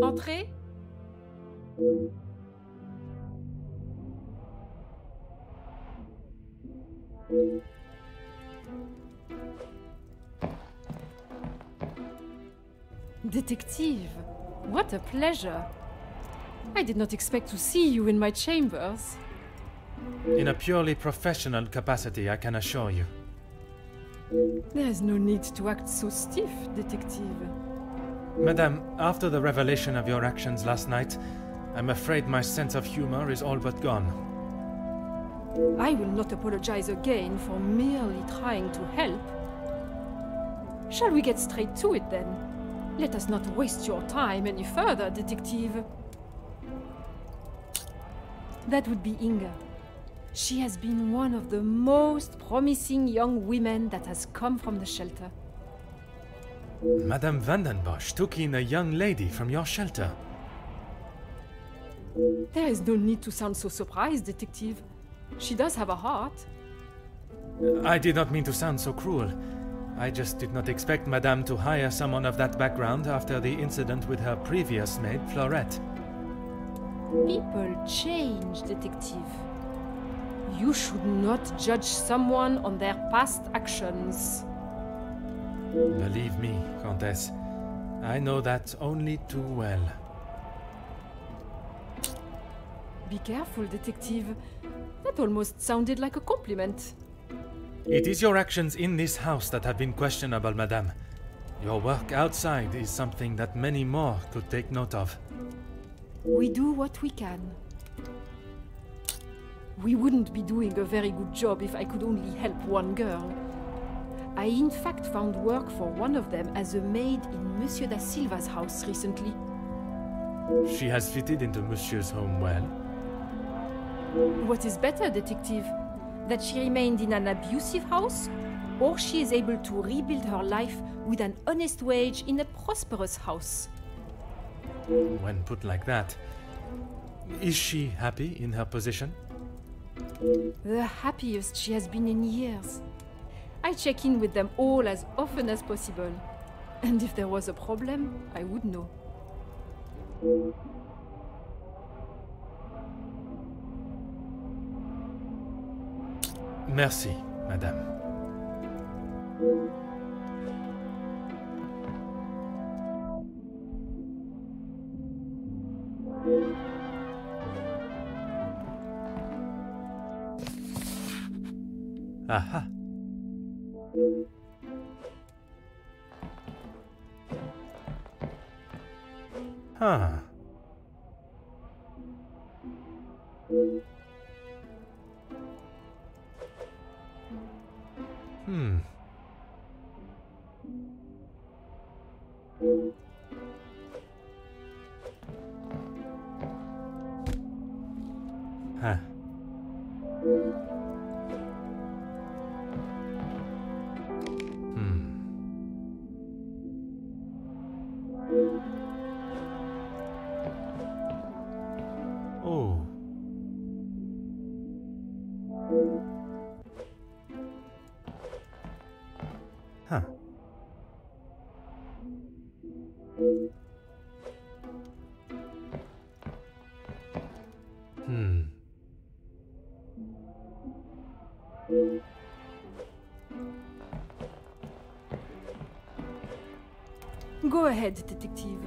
Entrez. Detective, what a pleasure. I did not expect to see you in my chambers. In a purely professional capacity, I can assure you. There is no need to act so stiff, Detective. Madame, after the revelation of your actions last night, I'm afraid my sense of humor is all but gone. I will not apologize again for merely trying to help. Shall we get straight to it then? Let us not waste your time any further, Detective. That would be Inga. She has been one of the most promising young women that has come from the shelter. Madame Vandenbosch took in a young lady from your shelter. There is no need to sound so surprised, Detective. She does have a heart. I did not mean to sound so cruel. I just did not expect Madame to hire someone of that background after the incident with her previous maid, Florette. People change, Detective. You should not judge someone on their past actions. Believe me, Countess, I know that only too well. Be careful, Detective. That almost sounded like a compliment. It is your actions in this house that have been questionable, Madame. Your work outside is something that many more could take note of. We do what we can. We wouldn't be doing a very good job if I could only help one girl. I in fact found work for one of them as a maid in Monsieur da Silva's house recently. She has fitted into Monsieur's home well. What is better, Detective? That she remained in an abusive house, or she is able to rebuild her life with an honest wage in a prosperous house? When put like that, is she happy in her position? The happiest she has been in years. I check in with them all as often as possible. And if there was a problem, I would know. Merci, Madame. Aha. Huh. Huh. Oh. Huh. Go ahead, Detective.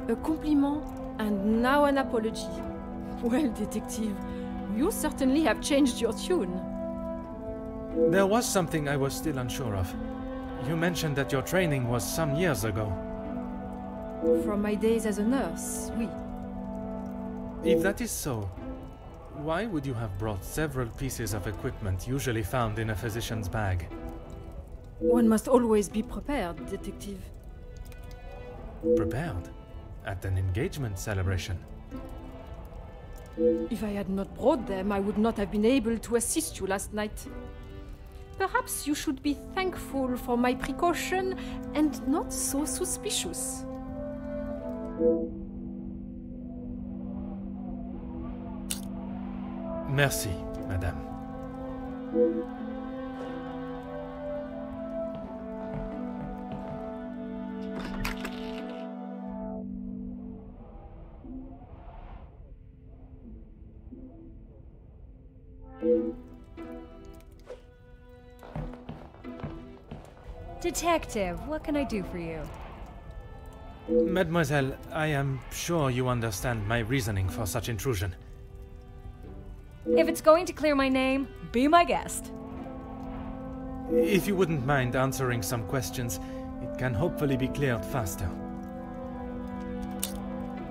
A compliment and now an apology. Well, Detective, you certainly have changed your tune. There was something I was still unsure of. You mentioned that your training was some years ago. From my days as a nurse, oui. If that is so, why would you have brought several pieces of equipment usually found in a physician's bag? One must always be prepared, Detective. Prepared? At an engagement celebration? If I had not brought them, I would not have been able to assist you last night. Perhaps you should be thankful for my precaution and not so suspicious. Merci, Madame. Detective, what can I do for you? Mademoiselle, I am sure you understand my reasoning for such intrusion. If it's going to clear my name, be my guest. If you wouldn't mind answering some questions, it can hopefully be cleared faster.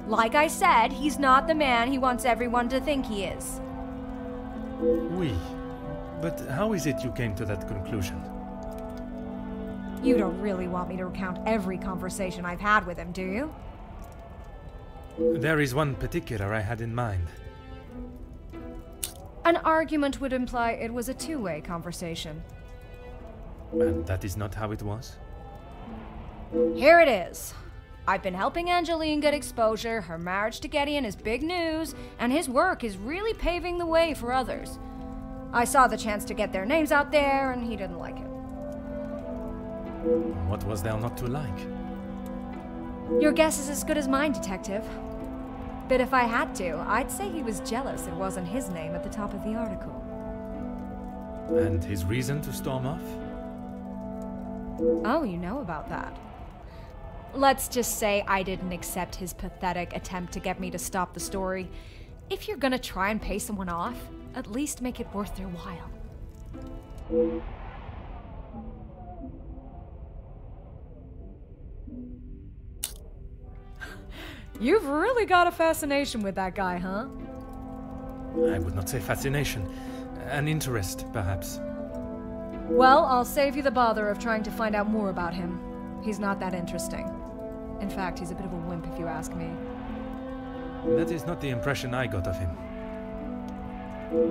Like I said, he's not the man he wants everyone to think he is. Oui. But how is it you came to that conclusion? You don't really want me to recount every conversation I've had with him, do you? There is one particular I had in mind. An argument would imply it was a two-way conversation. And that is not how it was? Here it is. I've been helping Angeline get exposure, her marriage to Gideon is big news, and his work is really paving the way for others. I saw the chance to get their names out there, and he didn't like it. What was there not to like? Your guess is as good as mine, Detective. But if I had to, I'd say he was jealous it wasn't his name at the top of the article. And his reason to storm off? Oh, you know about that. Let's just say I didn't accept his pathetic attempt to get me to stop the story. If you're gonna try and pay someone off, at least make it worth their while. You've really got a fascination with that guy, huh? I would not say fascination. An interest, perhaps. Well, I'll save you the bother of trying to find out more about him. He's not that interesting. In fact, he's a bit of a wimp if you ask me. That is not the impression I got of him.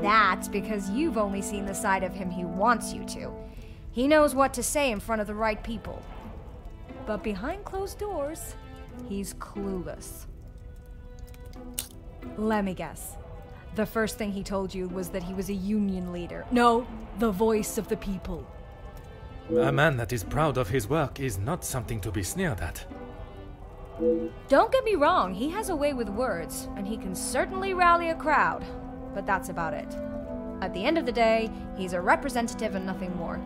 That's because you've only seen the side of him he wants you to. He knows what to say in front of the right people. But behind closed doors, he's clueless. Let me guess. The first thing he told you was that he was a union leader. No, the voice of the people. A man that is proud of his work is not something to be sneered at. Don't get me wrong, he has a way with words, and he can certainly rally a crowd. But that's about it. At the end of the day, he's a representative and nothing more.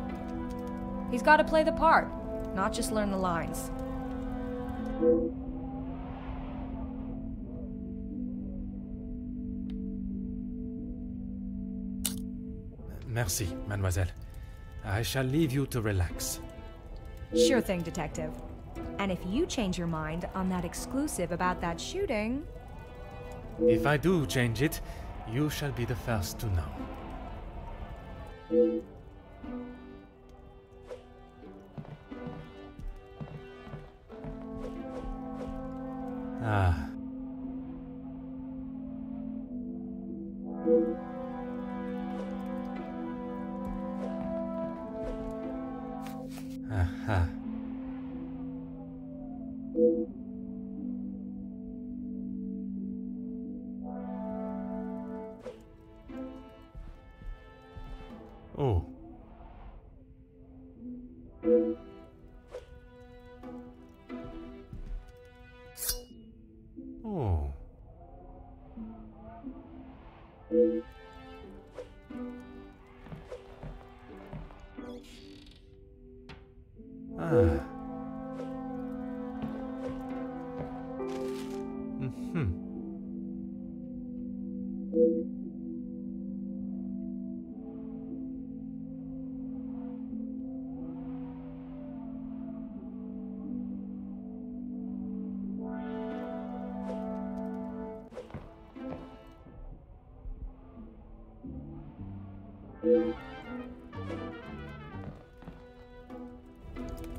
He's got to play the part, not just learn the lines. Merci, mademoiselle. I shall leave you to relax. Sure thing, Detective. And if you change your mind on that exclusive about that shooting... If I do change it, you shall be the first to know. Ah. Aha. Oh. Oh. Ah. Mm-hmm.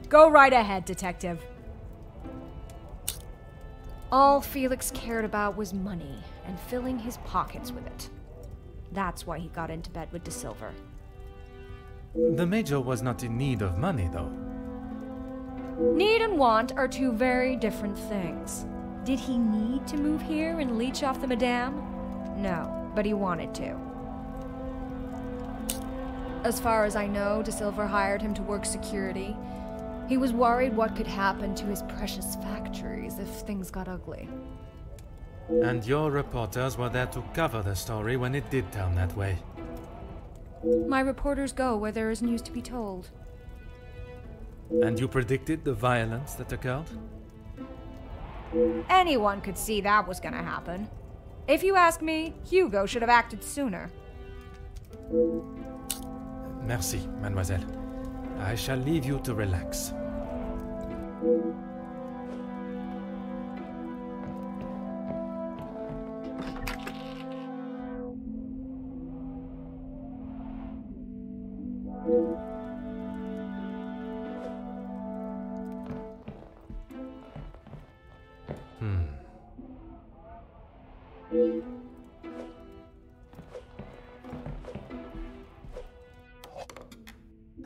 Go right ahead, Detective. All Felix cared about was money and filling his pockets with it. That's why he got into bed with De Silver. The Major was not in need of money, though. Need and want are two very different things. Did he need to move here and leech off the Madame? No, but he wanted to. As far as I know, De Silver hired him to work security. He was worried what could happen to his precious factories if things got ugly. And your reporters were there to cover the story when it did turn that way. My reporters go where there is news to be told. And you predicted the violence that occurred? Anyone could see that was gonna happen. If you ask me, Hugo should have acted sooner. Merci, mademoiselle. I shall leave you to relax.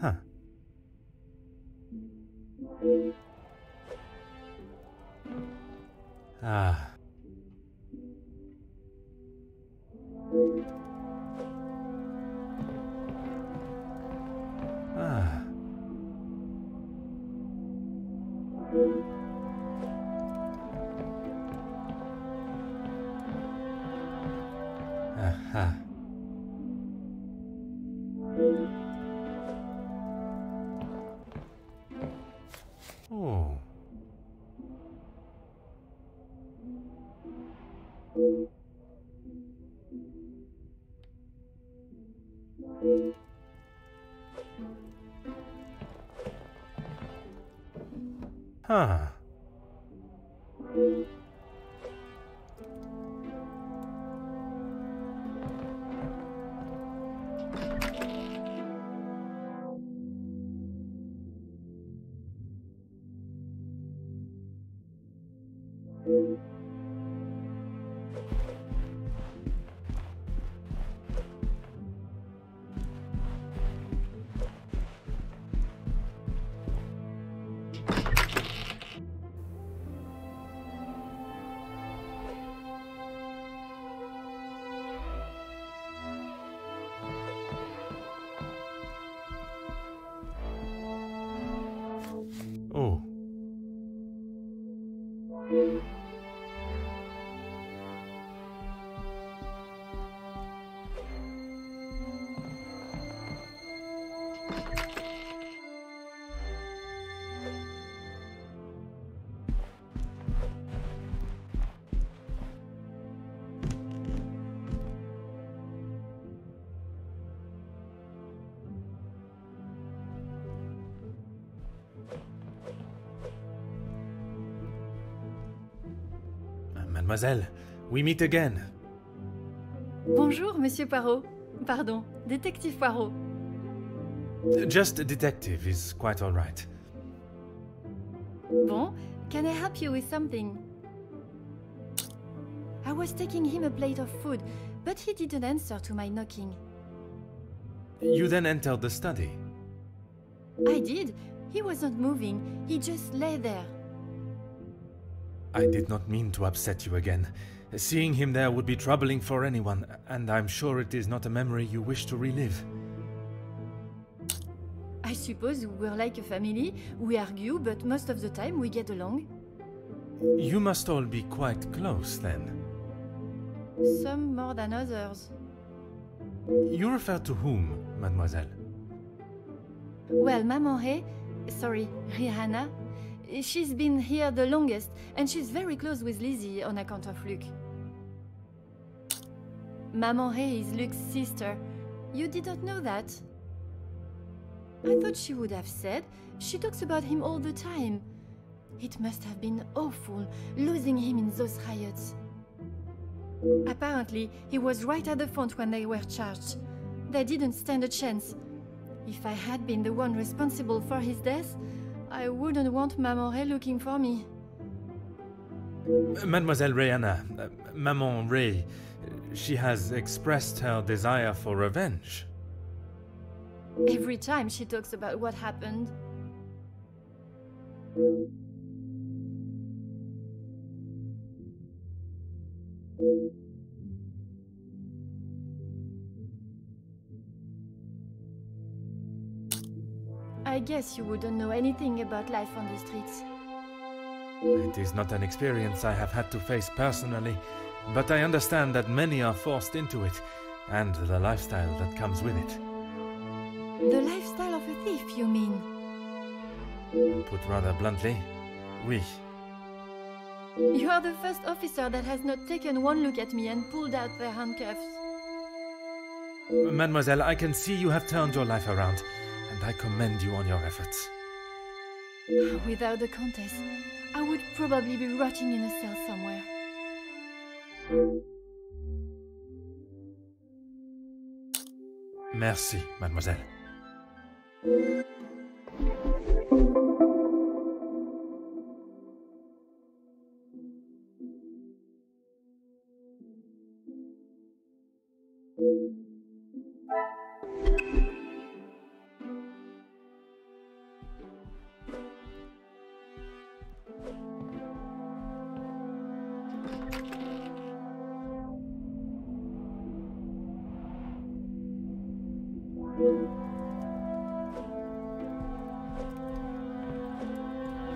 Huh. Ah. Ah. Aha. Oh. Huh. Oh. Mademoiselle, we meet again. Bonjour, Monsieur Poirot. Pardon, Détective Poirot. Just a detective is quite all right. Bon, can I help you with something? I was taking him a plate of food, but he didn't answer to my knocking. You then entered the study. I did. He wasn't moving. He just lay there. I did not mean to upset you again. Seeing him there would be troubling for anyone, and I'm sure it is not a memory you wish to relive. I suppose we're like a family. We argue, but most of the time we get along. You must all be quite close, then. Some more than others. You refer to whom, mademoiselle? Well, Maman Ray, sorry, Rihanna, she's been here the longest, and she's very close with Lizzie on account of Luc. Maman Ray is Luc's sister. You didn't know that? I thought she would have said. She talks about him all the time. It must have been awful, losing him in those riots. Apparently, he was right at the front when they were charged. They didn't stand a chance. If I had been the one responsible for his death, I wouldn't want Maman Ray looking for me. Mademoiselle Rihanna, Maman Ray, she has expressed her desire for revenge. Every time she talks about what happened. I guess you wouldn't know anything about life on the streets. It is not an experience I have had to face personally, but I understand that many are forced into it, and the lifestyle that comes with it. The lifestyle of a thief, you mean? Put rather bluntly, oui. You are the first officer that has not taken one look at me and pulled out their handcuffs. Mademoiselle, I can see you have turned your life around, and I commend you on your efforts. Without the Countess, I would probably be rotting in a cell somewhere. Merci, mademoiselle.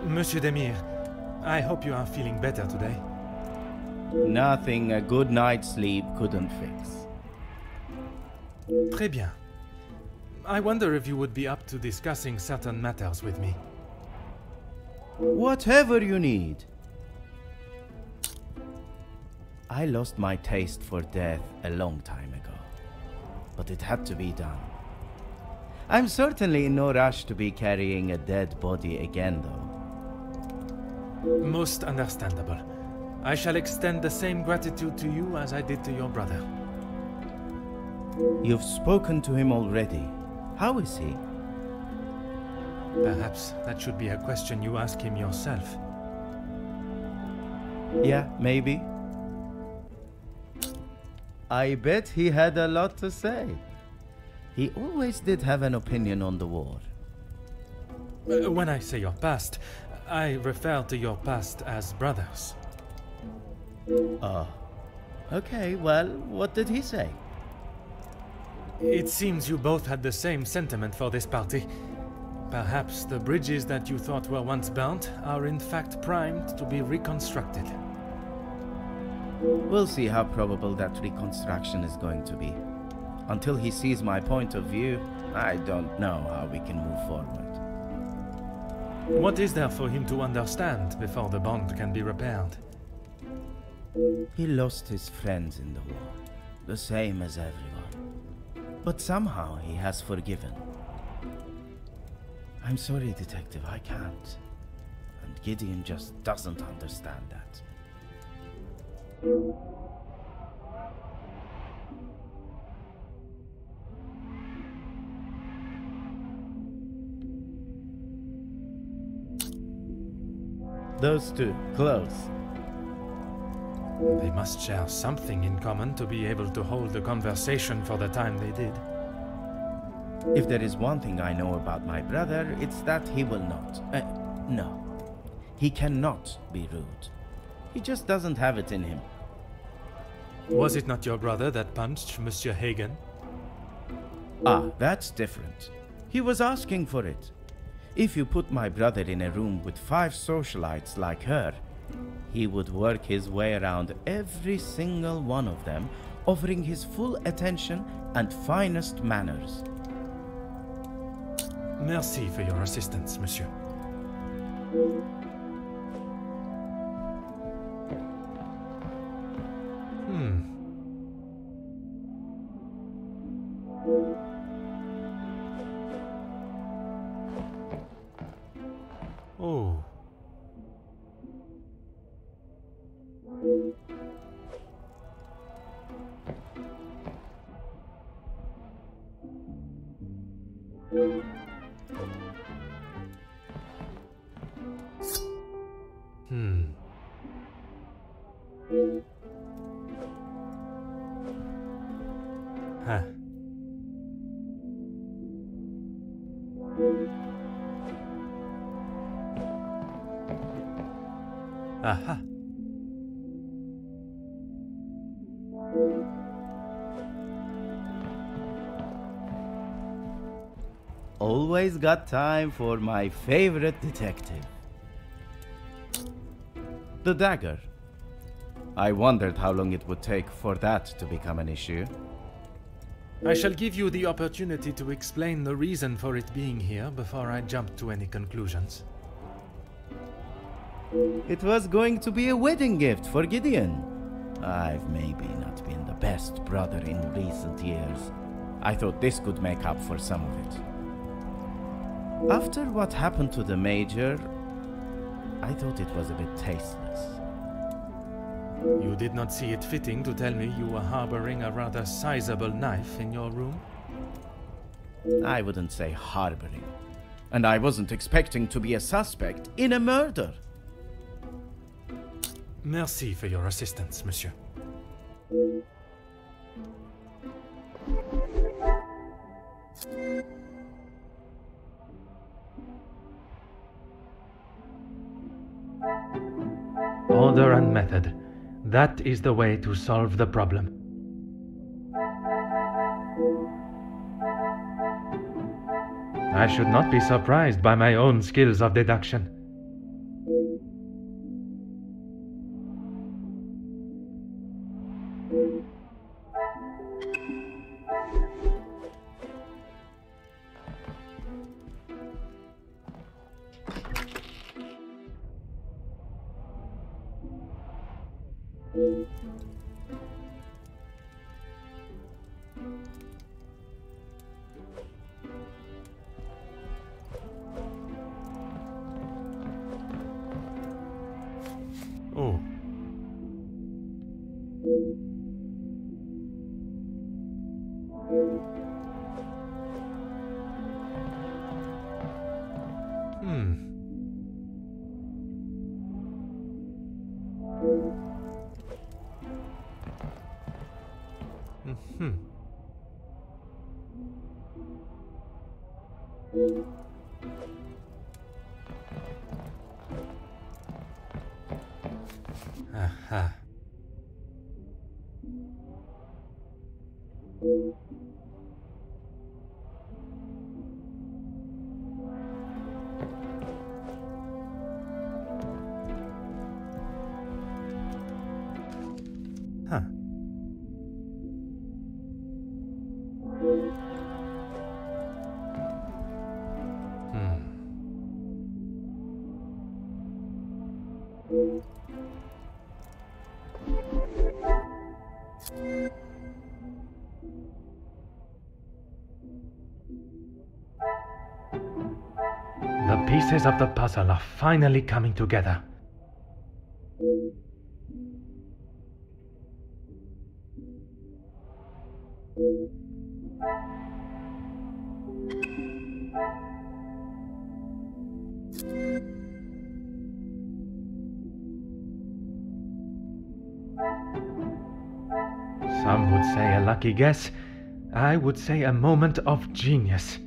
Monsieur Demir, I hope you are feeling better today. Nothing a good night's sleep couldn't fix. Très bien. I wonder if you would be up to discussing certain matters with me. Whatever you need. I lost my taste for death a long time ago, but it had to be done. I'm certainly in no rush to be carrying a dead body again, though. Most understandable. I shall extend the same gratitude to you as I did to your brother. You've spoken to him already. How is he? Perhaps that should be a question you ask him yourself. Yeah, maybe. I bet he had a lot to say. He always did have an opinion on the war. When I say your past, I refer to your past as brothers. Oh. Okay, well, what did he say? It seems you both had the same sentiment for this party. Perhaps the bridges that you thought were once burnt are in fact primed to be reconstructed. We'll see how probable that reconstruction is going to be. Until he sees my point of view, I don't know how we can move forward. What is there for him to understand before the bond can be repaired? He lost his friends in the war, the same as everyone. But somehow he has forgiven. I'm sorry, Detective, I can't. And Gideon just doesn't understand that. Those two, close. They must share something in common to be able to hold the conversation for the time they did. If there is one thing I know about my brother, it's that he will not. No. He cannot be rude. He just doesn't have it in him. Was it not your brother that punched Monsieur Hagen? Ah, that's different. He was asking for it. If you put my brother in a room with 5 socialites like her, he would work his way around every single one of them, offering his full attention and finest manners. Merci for your assistance, monsieur. Oh. Huh. Aha. Always got time for my favorite detective. The dagger. I wondered how long it would take for that to become an issue. I shall give you the opportunity to explain the reason for it being here before I jump to any conclusions. It was going to be a wedding gift for Gideon. I've maybe not been the best brother in recent years. I thought this could make up for some of it. After what happened to the Major, I thought it was a bit tasteless. You did not see it fitting to tell me you were harboring a rather sizable knife in your room? I wouldn't say harboring. And I wasn't expecting to be a suspect in a murder. Merci for your assistance, monsieur. Order and method. That is the way to solve the problem. I should not be surprised by my own skills of deduction. Oh. Aha. Huh. The pieces of the puzzle are finally coming together. Some would say a lucky guess. I would say a moment of genius.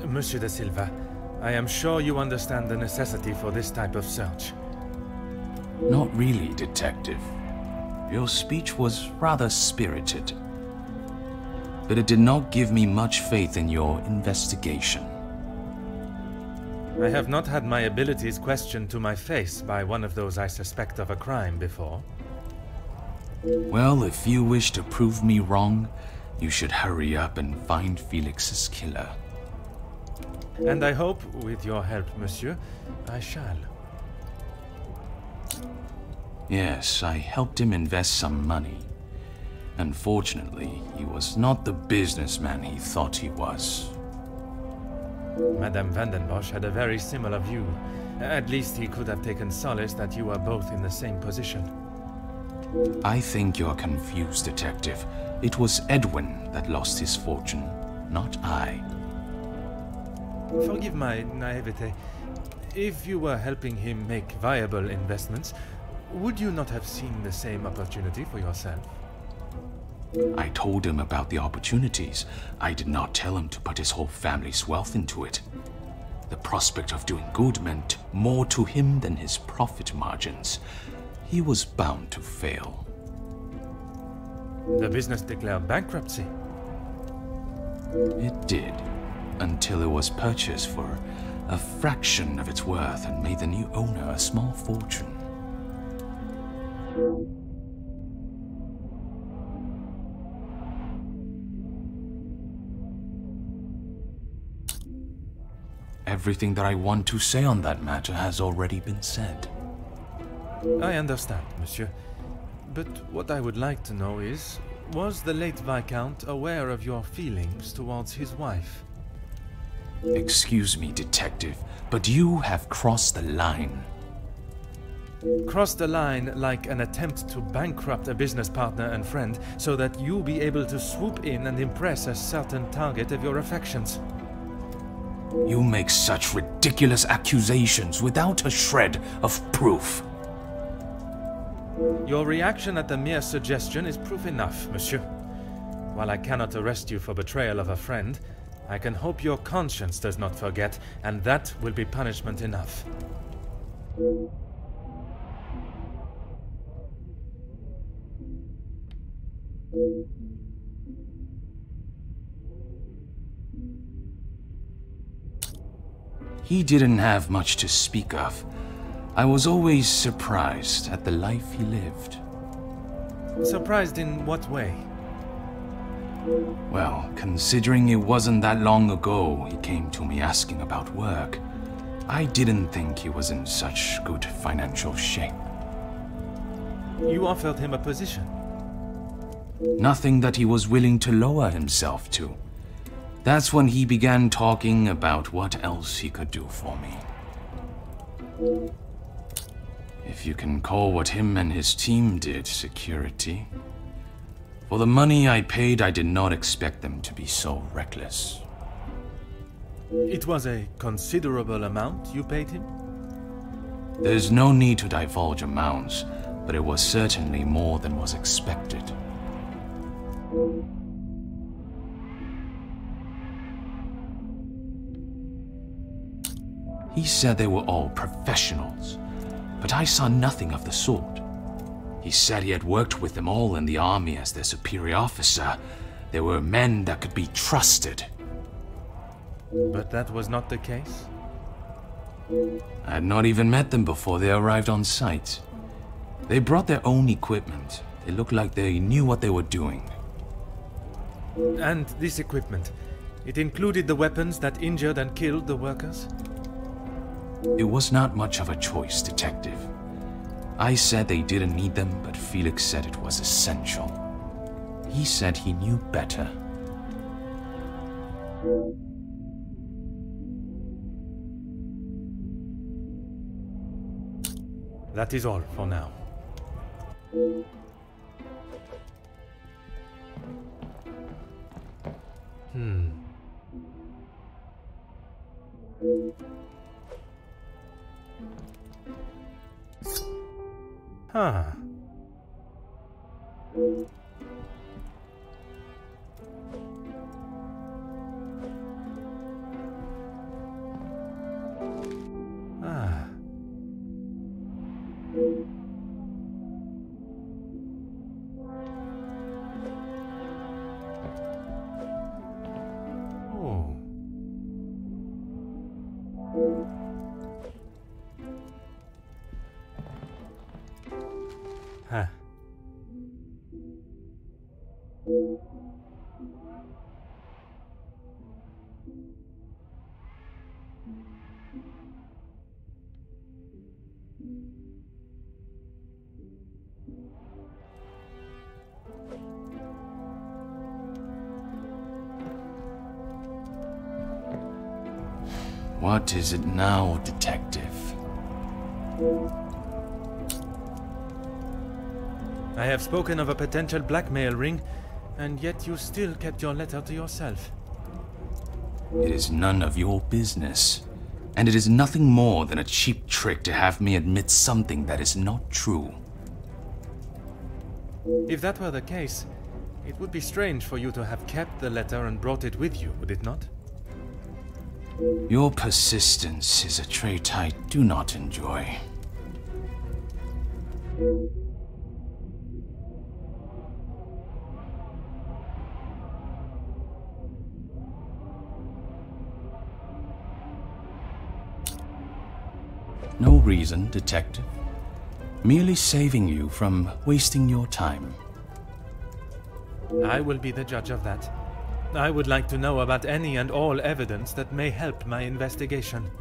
Monsieur de Silva, I am sure you understand the necessity for this type of search. Not really, Detective. Your speech was rather spirited, but it did not give me much faith in your investigation. I have not had my abilities questioned to my face by one of those I suspect of a crime before. Well, if you wish to prove me wrong, you should hurry up and find Felix's killer. And I hope, with your help, monsieur, I shall. Yes, I helped him invest some money. Unfortunately, he was not the businessman he thought he was. Madame Vandenbosch had a very similar view. At least he could have taken solace that you are both in the same position. I think you're confused, Detective. It was Edwin that lost his fortune, not I. Forgive my naivete. If you were helping him make viable investments, would you not have seen the same opportunity for yourself? I told him about the opportunities. I did not tell him to put his whole family's wealth into it. The prospect of doing good meant more to him than his profit margins. He was bound to fail. The business declared bankruptcy. It did, until it was purchased for a fraction of its worth and made the new owner a small fortune. Everything that I want to say on that matter has already been said. I understand, monsieur. But what I would like to know is, was the late Viscount aware of your feelings towards his wife? Excuse me, detective, but you have crossed the line. Crossed the line like an attempt to bankrupt a business partner and friend so that you be able to swoop in and impress a certain target of your affections. You make such ridiculous accusations without a shred of proof. Your reaction at the mere suggestion is proof enough, monsieur. While I cannot arrest you for betrayal of a friend, I can hope your conscience does not forget, and that will be punishment enough. He didn't have much to speak of. I was always surprised at the life he lived. Surprised in what way? Well, considering it wasn't that long ago he came to me asking about work, I didn't think he was in such good financial shape. You offered him a position. Nothing that he was willing to lower himself to. That's when he began talking about what else he could do for me. If you can call what him and his team did security. For the money I paid, I did not expect them to be so reckless. It was a considerable amount you paid him? There's no need to divulge amounts, but it was certainly more than was expected. He said they were all professionals, but I saw nothing of the sort. He said he had worked with them all in the army as their superior officer. They were men that could be trusted. But that was not the case? I had not even met them before they arrived on site. They brought their own equipment. They looked like they knew what they were doing. And this equipment, it included the weapons that injured and killed the workers? It was not much of a choice, detective. I said they didn't need them, but Felix said it was essential. He said he knew better. That is all for now. Huh. Ah. Oh. Huh. What is it now, detective? I have spoken of a potential blackmail ring, and yet you still kept your letter to yourself. It is none of your business, and it is nothing more than a cheap trick to have me admit something that is not true. If that were the case, It would be strange for you to have kept the letter and brought it with you, would it not? Your persistence is a trait I do not enjoy. No reason, Detective. Merely saving you from wasting your time. I will be the judge of that. I would like to know about any and all evidence that may help my investigation.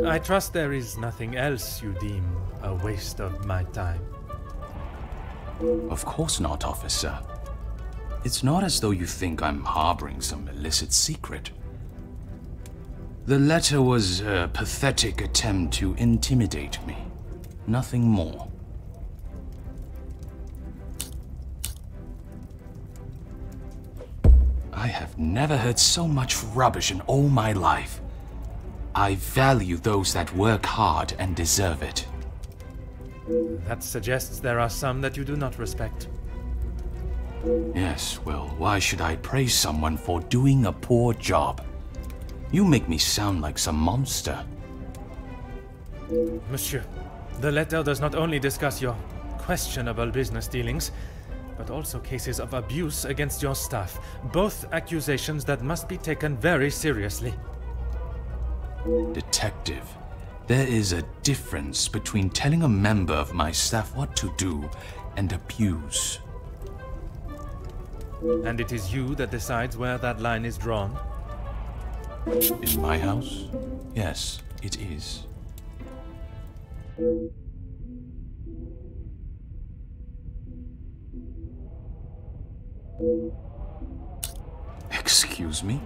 I trust there is nothing else you deem a waste of my time. Of course not, officer. It's not as though you think I'm harboring some illicit secret. The letter was a pathetic attempt to intimidate me. Nothing more. I have never heard so much rubbish in all my life. I value those that work hard and deserve it. That suggests there are some that you do not respect. Yes, well, why should I praise someone for doing a poor job? You make me sound like some monster. Monsieur, the letter does not only discuss your questionable business dealings, but also cases of abuse against your staff. Both accusations that must be taken very seriously. Detective, there is a difference between telling a member of my staff what to do and abuse. And it is you that decides where that line is drawn? In my house? Yes, it is. Excuse me?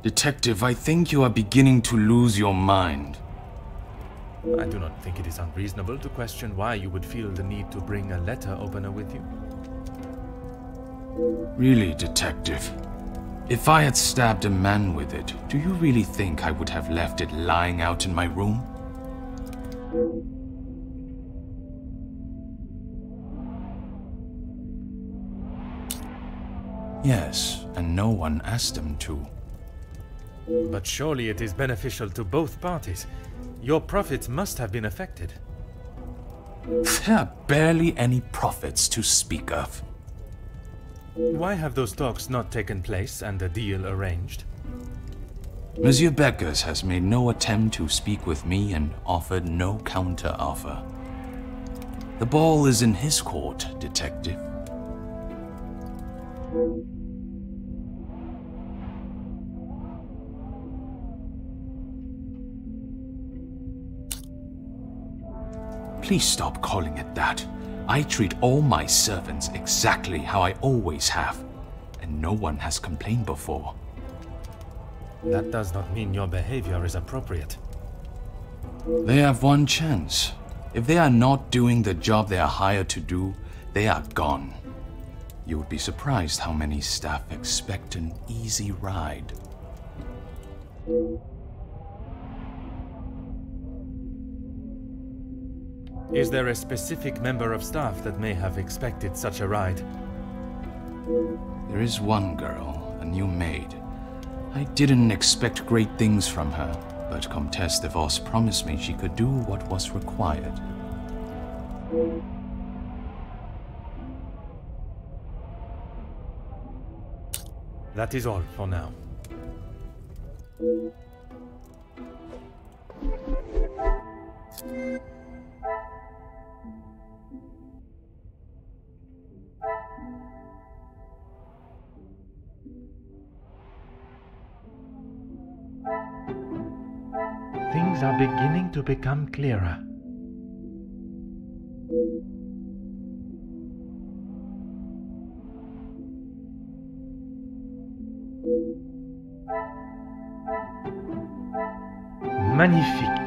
Detective, I think you are beginning to lose your mind. I do not think it is unreasonable to question why you would feel the need to bring a letter opener with you. Really, Detective? If I had stabbed a man with it, do you really think I would have left it lying out in my room? Yes, and no one asked him to. But surely it is beneficial to both parties. Your profits must have been affected. There are barely any profits to speak of. Why have those talks not taken place and a deal arranged? Monsieur Beckers has made no attempt to speak with me and offered no counter-offer. The ball is in his court, Detective. Please stop calling it that. I treat all my servants exactly how I always have, and no one has complained before. That does not mean your behavior is appropriate. They have one chance. If they are not doing the job they are hired to do, they are gone. You would be surprised how many staff expect an easy ride. Is there a specific member of staff that may have expected such a ride? There is one girl, a new maid. I didn't expect great things from her, but Comtesse de Vos promised me she could do what was required. That is all for now. Things are beginning to become clearer. Magnifique.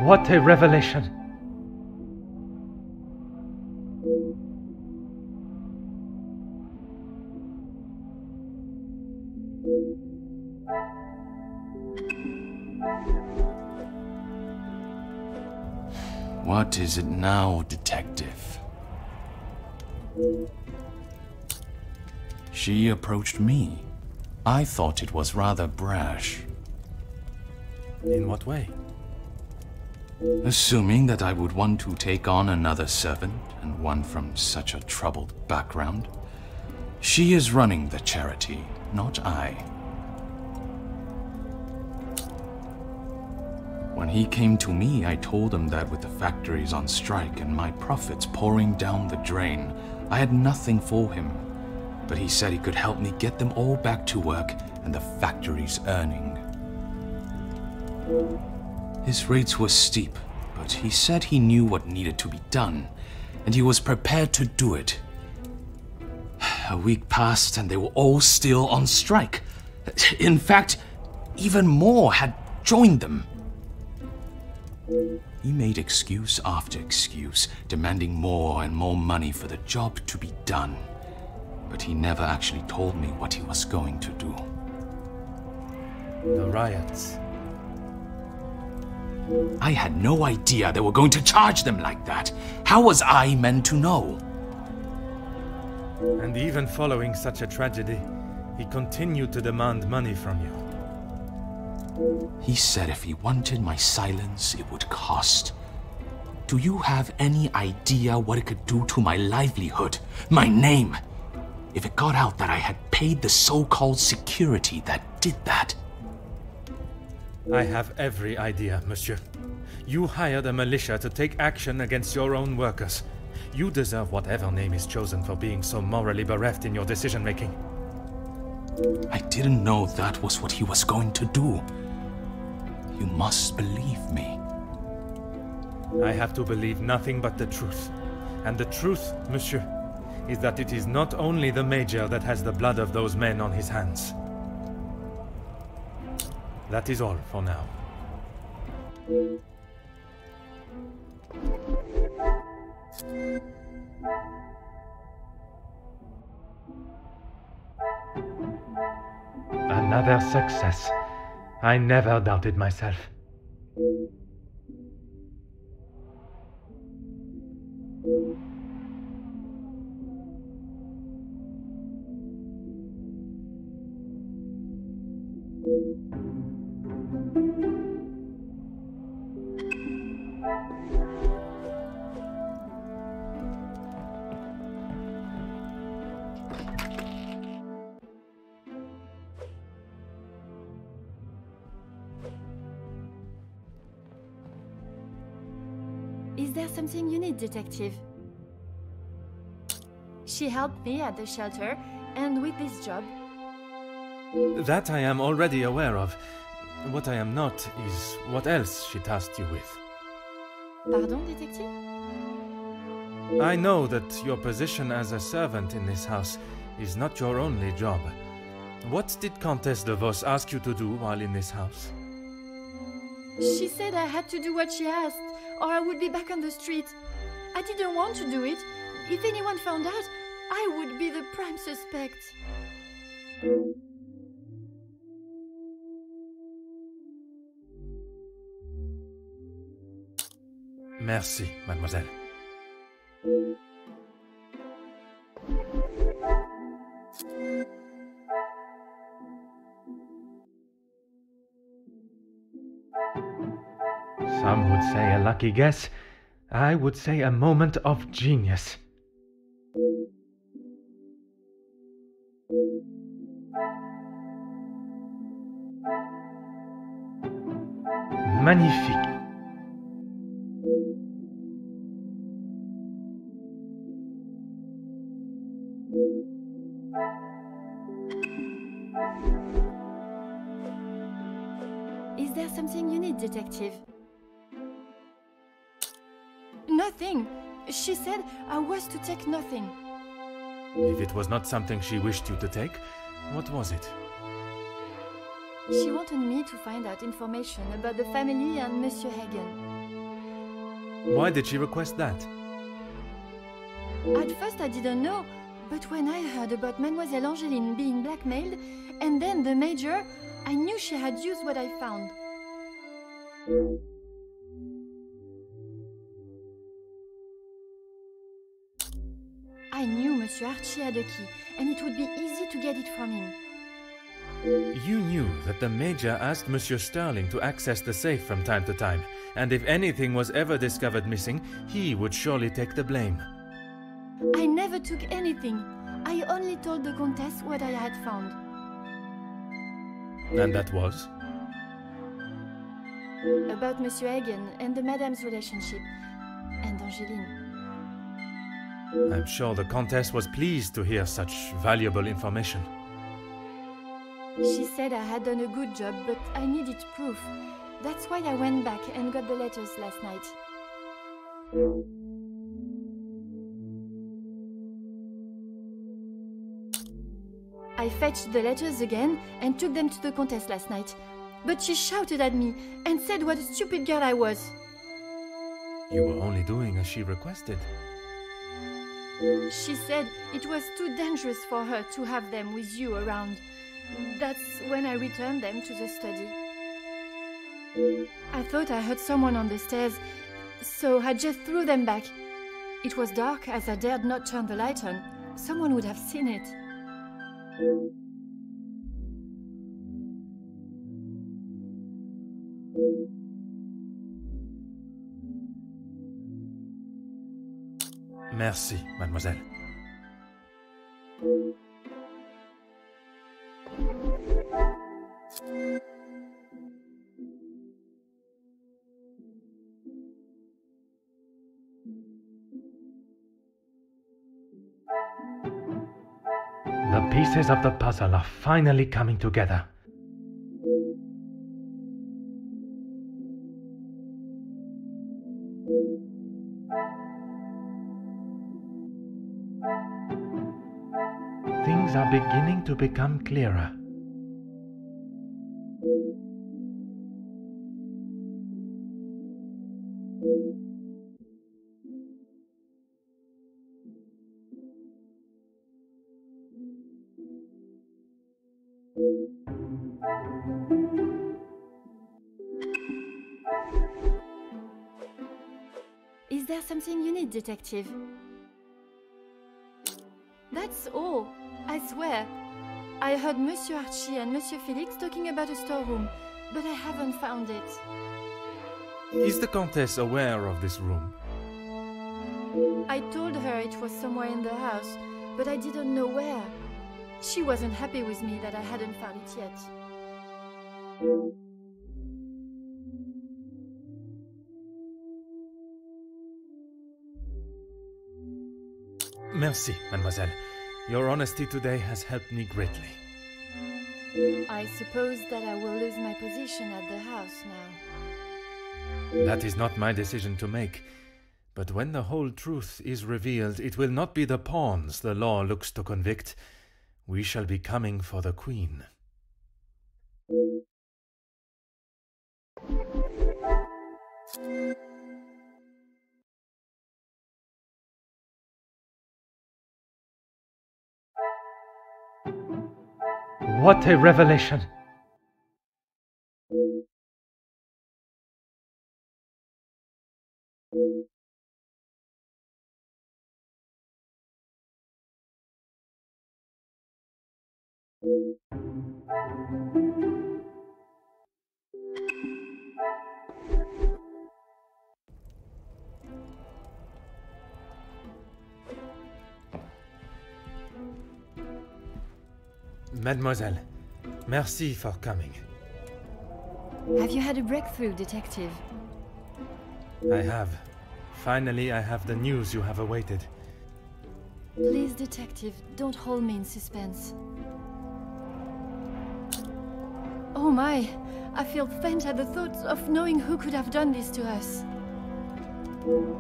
What a revelation! What is it now, detective? She approached me. I thought it was rather brash. In what way? Assuming that I would want to take on another servant, and one from such a troubled background. She is running the charity, not I. When he came to me, I told him that with the factories on strike and my profits pouring down the drain, I had nothing for him. But he said he could help me get them all back to work and the factories earning. His rates were steep, but he said he knew what needed to be done, and he was prepared to do it. A week passed and they were all still on strike. In fact, even more had joined them. He made excuse after excuse, demanding more and more money for the job to be done. But he never actually told me what he was going to do. The riots. I had no idea they were going to charge them like that. How was I meant to know? And even following such a tragedy, he continued to demand money from you. He said if he wanted my silence, it would cost. Do you have any idea what it could do to my livelihood, my name? If it got out that I had paid the so-called security that did that. I have every idea, monsieur. You hired a militia to take action against your own workers. You deserve whatever name is chosen for being so morally bereft in your decision-making. I didn't know that was what he was going to do. You must believe me. I have to believe nothing but the truth. And the truth, monsieur, is that it is not only the Major that has the blood of those men on his hands. That is all for now. Another success. I never doubted myself. Is there something you need, detective? She helped me at the shelter, and with this job. That I am already aware of. What I am not is what else she tasked you with. Pardon, detective? I know that your position as a servant in this house is not your only job. What did Countess de Vos ask you to do while in this house? She said I had to do what she asked, or I would be back on the street. I didn't want to do it. If anyone found out, I would be the prime suspect. Merci, mademoiselle. Some would say a lucky guess. I would say a moment of genius. Magnifique. Is there something you need, detective? Nothing. She said I was to take nothing. If it was not something she wished you to take, what was it? She wanted me to find out information about the family and Monsieur Hagen. Why did she request that? At first I didn't know, but when I heard about Mademoiselle Angeline being blackmailed, and then the Major, I knew she had used what I found. I knew Monsieur Archie had a key, and it would be easy to get it from him. You knew that the Major asked Monsieur Sterling to access the safe from time to time, and if anything was ever discovered missing, he would surely take the blame. I never took anything. I only told the Countess what I had found. And that was? About Monsieur Hagen and the Madame's relationship, and Angeline. I'm sure the Countess was pleased to hear such valuable information. She said I had done a good job, but I needed proof. That's why I went back and got the letters last night. I fetched the letters again and took them to the Countess last night. But she shouted at me and said what a stupid girl I was. You were only doing as she requested. She said it was too dangerous for her to have them with you around. That's when I returned them to the study. I thought I heard someone on the stairs, so I just threw them back. It was dark, as I dared not turn the light on. Someone would have seen it. Merci, mademoiselle. The pieces of the puzzle are finally coming together. Things are beginning to become clearer. Is there something you need, Detective? That's all, I swear. I heard Monsieur Archie and Monsieur Felix talking about a storeroom, but I haven't found it. Is the Countess aware of this room? I told her it was somewhere in the house, but I didn't know where. She wasn't happy with me that I hadn't found it yet. Merci, mademoiselle. Your honesty today has helped me greatly. I suppose that I will lose my position at the house now. That is not my decision to make. But when the whole truth is revealed, it will not be the pawns the law looks to convict. We shall be coming for the Queen. What a revelation! Mademoiselle, merci for coming. Have you had a breakthrough, Detective? I have. Finally, I have the news you have awaited. Please, Detective, don't hold me in suspense. Oh my! I feel faint at the thought of knowing who could have done this to us.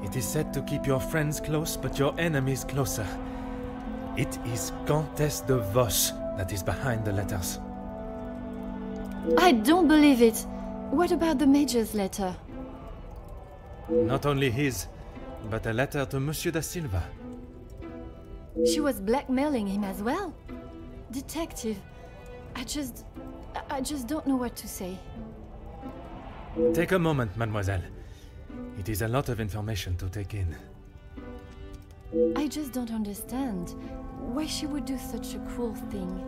It is said to keep your friends close, but your enemies closer. It is Countess de Vos that is behind the letters. I don't believe it! What about the Major's letter? Not only his, but a letter to Monsieur da Silva. She was blackmailing him as well? Detective, I just don't know what to say. Take a moment, mademoiselle. It is a lot of information to take in. I just don't understand why she would do such a cruel thing.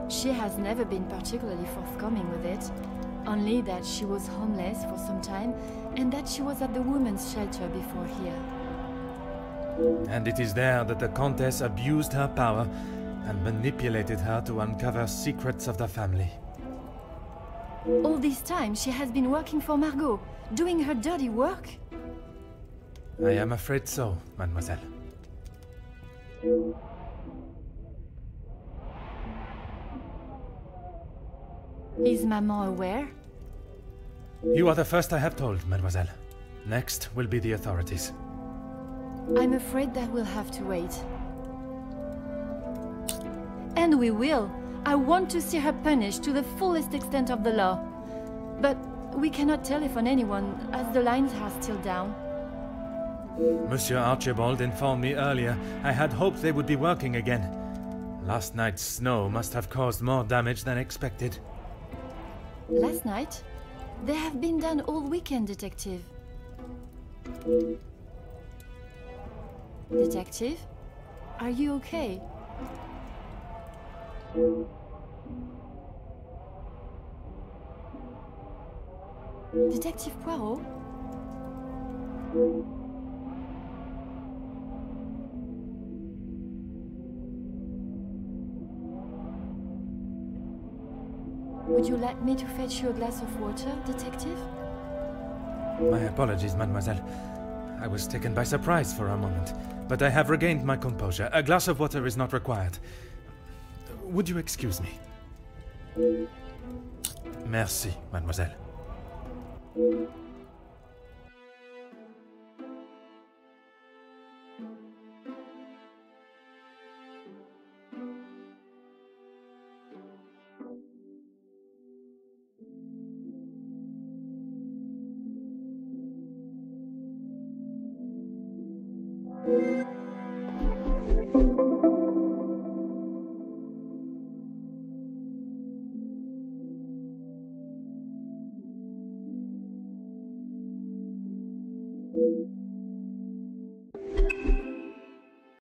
She has never been particularly forthcoming with it, only that she was homeless for some time and that she was at the women's shelter before here. And it is there that the Countess abused her power and manipulated her to uncover secrets of the family. All this time she has been working for Margot, doing her dirty work? I am afraid so, mademoiselle. Is Maman aware? You are the first I have told, mademoiselle. Next will be the authorities. I'm afraid that we'll have to wait. And we will. I want to see her punished to the fullest extent of the law. But we cannot telephone anyone, as the lines are still down. Monsieur Archibald informed me earlier I had hoped they would be working again. Last night's snow must have caused more damage than expected. Last night? They have been done all weekend, Detective. Detective? Are you okay? Detective Poirot? Would you like me to fetch you a glass of water, Detective? My apologies, mademoiselle. I was taken by surprise for a moment, but I have regained my composure. A glass of water is not required. Would you excuse me? Merci, mademoiselle.